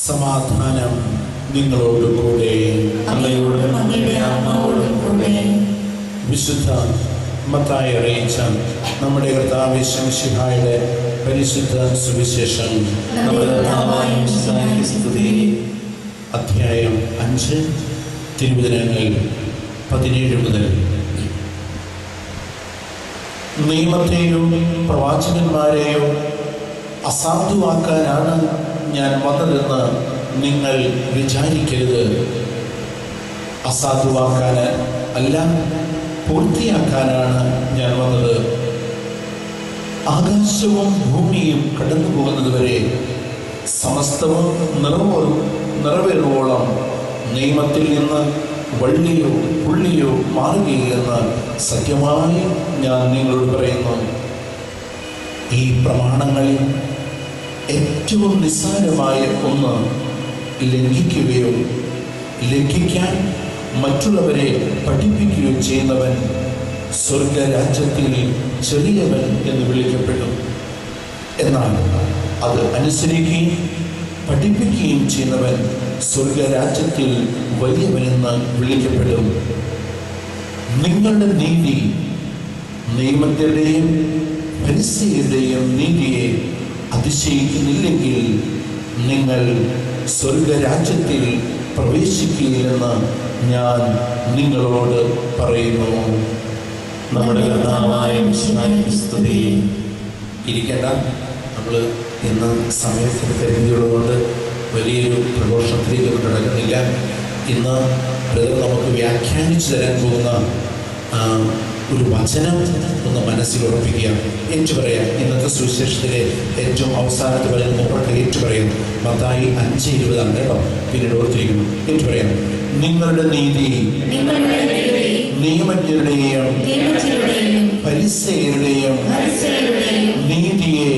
സമാധാനം നിങ്ങളോടുകൂടെ. വിശുദ്ധ മത്തായി അറിയിച്ച നമ്മുടെ കർത്താവ് യേശു മിശിഹായുടെ പരിശുദ്ധ സുവിശേഷം അധ്യായം 5 തിരുവചനങ്ങൾ 17 മുതൽ. നിയമത്തെയോ പ്രവാചകന്മാരെയോ അസാധുവാക്കാനാണ് ഞാൻ വന്നതെന്ന് നിങ്ങൾ വിചാരിക്കരുത്. അസാധുവാക്കാൻ അല്ല, പൂർത്തിയാക്കാനാണ് ഞാൻ വന്നത്. ആകാശവും ഭൂമിയും കടന്നു പോകുന്നതുവരെ സമസ്തവും നിറവേറുവോളം നിയമത്തിൽ നിന്ന് വള്ളിയോ പുള്ളിയോ മാറുകയില്ലെന്ന് സത്യമായി ഞാൻ നിങ്ങളോട് പറയുന്നു. ഈ പ്രമാണങ്ങളിൽ ഏറ്റവും നിസ്സാരമായ ഒന്ന് ലംഘിക്കുകയോ ലംഘിക്കാൻ മറ്റുള്ളവരെ പഠിപ്പിക്കുകയോ ചെയ്യുന്നവൻ സ്വർഗരാജ്യത്തിൽ ചെറിയവൻ എന്ന് വിളിക്കപ്പെടും. എന്നാൽ അത് അനുസരിക്കുകയും പഠിപ്പിക്കുകയും ചെയ്യുന്നവൻ സ്വർഗരാജ്യത്തിൽ വലിയവനെന്ന് വിളിക്കപ്പെടും. നിങ്ങളുടെ നീതി നിയമത്തിൻ്റെയും ഫരിസേയരുടെയും നീതിയെ അതിശയിക്കുന്നില്ലെങ്കിൽ നിങ്ങൾ സ്വർഗരാജ്യത്തിൽ പ്രവേശിക്കുകയില്ലെന്ന് ഞാൻ നിങ്ങളോട് പറയുന്നു. നമ്മുടെ കർത്താവായ മിശിഹായ്ക്ക് സ്തുതി. ഇരിക്കേണ്ട, നമ്മൾ ഇന്ന് സമയത്തിന് പരിധിയുള്ളതുകൊണ്ട് വലിയൊരു പ്രഘോഷണത്തിലേക്ക് കിടക്കുന്നില്ല. ഇന്ന് നമുക്ക് വ്യാഖ്യാനിച്ചു തരാൻ പോകുന്ന ഒരു വചനം ഒന്ന് മനസ്സിൽ ഉറപ്പിക്കുക, ഏറ്റുപറയാം. ഇന്നത്തെ സുവിശേഷത്തിലെ ഏറ്റവും അവസാനത്തെ വചനം മുമ്പോട്ട് ഏറ്റുപറയാം. മത്തായി 5:20 കേട്ടോ, പിന്നീട് ഓർത്തിരിക്കുന്നു. ഏറ്റുപറയാം. നിങ്ങളുടെ നീതി നിയമജ്ഞരുടെയും ഫരിസേയരുടെയും നീതിയെ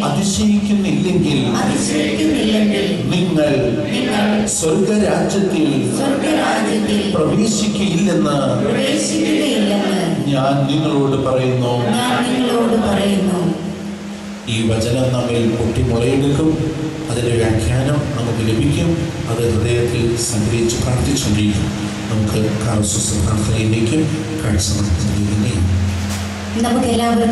അതിശയിക്കുന്നില്ലെങ്കിൽ നിങ്ങൾ സ്വർഗരാജ്യത്തിൽ പ്രവേശിക്കുകയില്ലെന്ന് ഞാൻ നിങ്ങളോട് പറയുന്നു. ഈ വചനം നമ്മിൽ പൊട്ടിമുളയെടുക്കും. അതിൻ്റെ വ്യാഖ്യാനം നമുക്ക് ലഭിക്കും. അത് ഹൃദയത്തിൽ സംഗ്രഹിച്ച് പ്രാർത്ഥിച്ചുകൊണ്ടിരിക്കും. നമുക്ക് പ്രാർത്ഥനയിലേക്കും കാഴ്ച നടത്തുന്നതിലേക്കും നമുക്ക് എല്ലാവർക്കും